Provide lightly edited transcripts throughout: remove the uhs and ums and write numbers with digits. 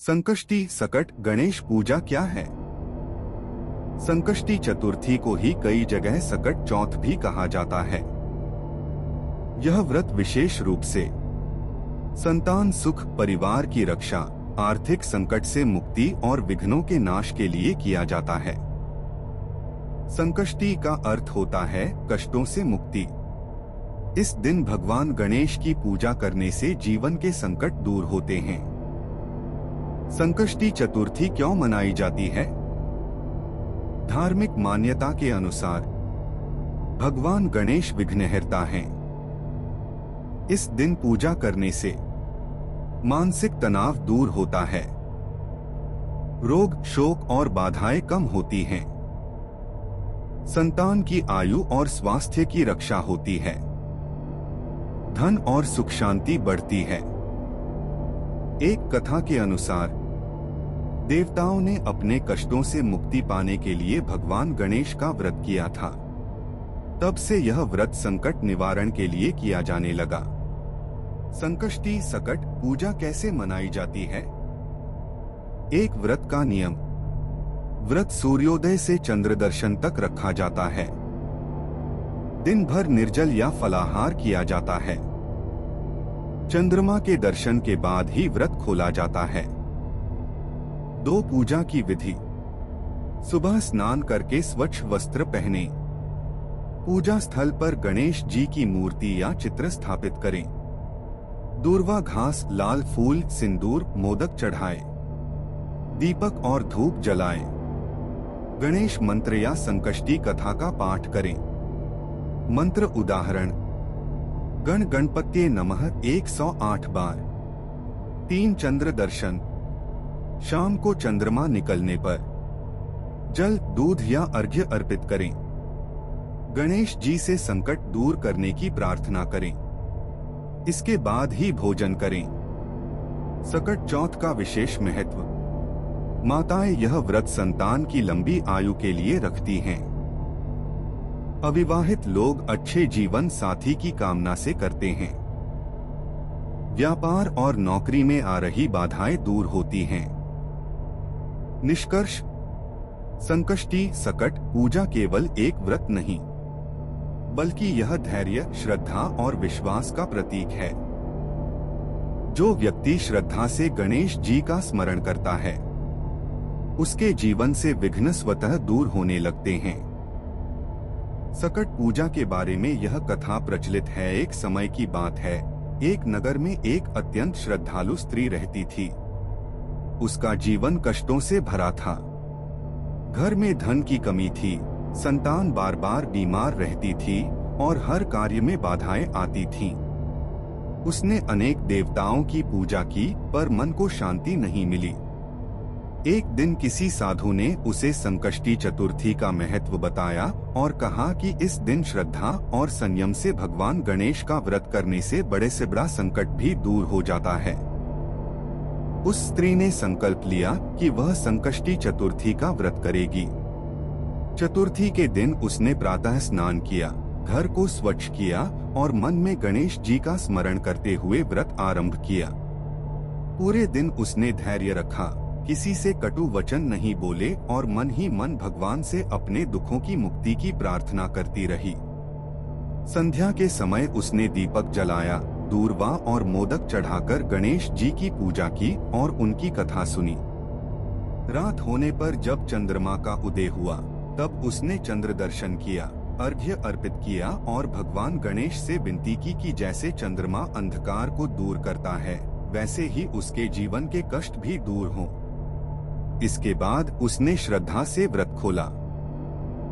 संकष्टी सकट गणेश पूजा क्या है? संकष्टी चतुर्थी को ही कई जगह सकट चौथ भी कहा जाता है। यह व्रत विशेष रूप से संतान सुख, परिवार की रक्षा, आर्थिक संकट से मुक्ति और विघ्नों के नाश के लिए किया जाता है। संकष्टी का अर्थ होता है कष्टों से मुक्ति। इस दिन भगवान गणेश की पूजा करने से जीवन के संकट दूर होते हैं। संकष्टी चतुर्थी क्यों मनाई जाती है? धार्मिक मान्यता के अनुसार भगवान गणेश विघ्नहर्ता हैं। इस दिन पूजा करने से मानसिक तनाव दूर होता है, रोग, शोक और बाधाएं कम होती हैं। संतान की आयु और स्वास्थ्य की रक्षा होती है, धन और सुख शांति बढ़ती है। एक कथा के अनुसार देवताओं ने अपने कष्टों से मुक्ति पाने के लिए भगवान गणेश का व्रत किया था। तब से यह व्रत संकट निवारण के लिए किया जाने लगा। संकष्टी सकट पूजा कैसे मनाई जाती है? एक व्रत का नियम। व्रत सूर्योदय से चंद्र दर्शन तक रखा जाता है। दिन भर निर्जल या फलाहार किया जाता है। चंद्रमा के दर्शन के बाद ही व्रत खोला जाता है। 2 पूजा की विधि। सुबह स्नान करके स्वच्छ वस्त्र पहने। पूजा स्थल पर गणेश जी की मूर्ति या चित्र स्थापित करें। दूर्वा घास, लाल फूल, सिंदूर, मोदक चढ़ाएं। दीपक और धूप जलाएं। गणेश मंत्र या संकष्टी कथा का पाठ करें। मंत्र उदाहरण: गण गणपत्ये नमः 108 बार। 3 चंद्र दर्शन। शाम को चंद्रमा निकलने पर जल, दूध या अर्घ्य अर्पित करें। गणेश जी से संकट दूर करने की प्रार्थना करें। इसके बाद ही भोजन करें। सकट चौथ का विशेष महत्व। माताएं यह व्रत संतान की लंबी आयु के लिए रखती हैं। अविवाहित लोग अच्छे जीवन साथी की कामना से करते हैं। व्यापार और नौकरी में आ रही बाधाएं दूर होती हैं। निष्कर्ष: संकष्टी सकट पूजा केवल एक व्रत नहीं, बल्कि यह धैर्य, श्रद्धा और विश्वास का प्रतीक है। जो व्यक्ति श्रद्धा से गणेश जी का स्मरण करता है, उसके जीवन से विघ्न स्वतः दूर होने लगते हैं। सकट पूजा के बारे में यह कथा प्रचलित है। एक समय की बात है, एक नगर में एक अत्यंत श्रद्धालु स्त्री रहती थी। उसका जीवन कष्टों से भरा था। घर में धन की कमी थी, संतान बार बार बीमार रहती थी और हर कार्य में बाधाएं आती थीं। उसने अनेक देवताओं की पूजा की, पर मन को शांति नहीं मिली। एक दिन किसी साधु ने उसे संकष्टी चतुर्थी का महत्व बताया और कहा कि इस दिन श्रद्धा और संयम से भगवान गणेश का व्रत करने से बड़े से बड़ा संकट भी दूर हो जाता है। उस स्त्री ने संकल्प लिया कि वह संकष्टी चतुर्थी का व्रत करेगी। चतुर्थी के दिन उसने प्रातः स्नान किया, घर को स्वच्छ किया और मन में गणेश जी का स्मरण करते हुए व्रत आरंभ किया। पूरे दिन उसने धैर्य रखा, किसी से कटु वचन नहीं बोले और मन ही मन भगवान से अपने दुखों की मुक्ति की प्रार्थना करती रही। संध्या के समय उसने दीपक जलाया, दूर्वा और मोदक चढ़ाकर गणेश जी की पूजा की और उनकी कथा सुनी। रात होने पर जब चंद्रमा का उदय हुआ, तब उसने चंद्र दर्शन किया, अर्घ्य अर्पित किया और भगवान गणेश से विनती की कि जैसे चंद्रमा अंधकार को दूर करता है, वैसे ही उसके जीवन के कष्ट भी दूर हों। इसके बाद उसने श्रद्धा से व्रत खोला।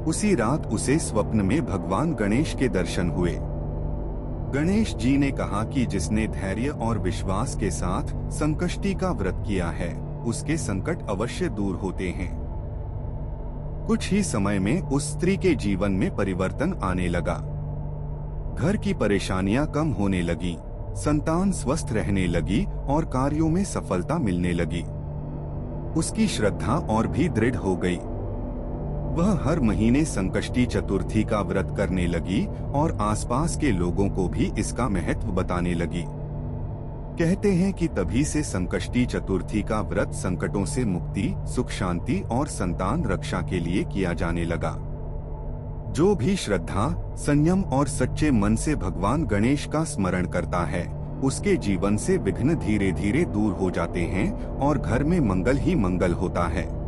उसी रात उसे स्वप्न में भगवान गणेश के दर्शन हुए। गणेश जी ने कहा कि जिसने धैर्य और विश्वास के साथ संकष्टी का व्रत किया है, उसके संकट अवश्य दूर होते हैं। कुछ ही समय में उस स्त्री के जीवन में परिवर्तन आने लगा। घर की परेशानियां कम होने लगी, संतान स्वस्थ रहने लगी और कार्यों में सफलता मिलने लगी। उसकी श्रद्धा और भी दृढ़ हो गई। वह हर महीने संकष्टी चतुर्थी का व्रत करने लगी और आसपास के लोगों को भी इसका महत्व बताने लगी। कहते हैं कि तभी से संकष्टी चतुर्थी का व्रत संकटों से मुक्ति, सुख शांति और संतान रक्षा के लिए किया जाने लगा। जो भी श्रद्धा, संयम और सच्चे मन से भगवान गणेश का स्मरण करता है, उसके जीवन से विघ्न धीरे धीरे दूर हो जाते हैं और घर में मंगल ही मंगल होता है।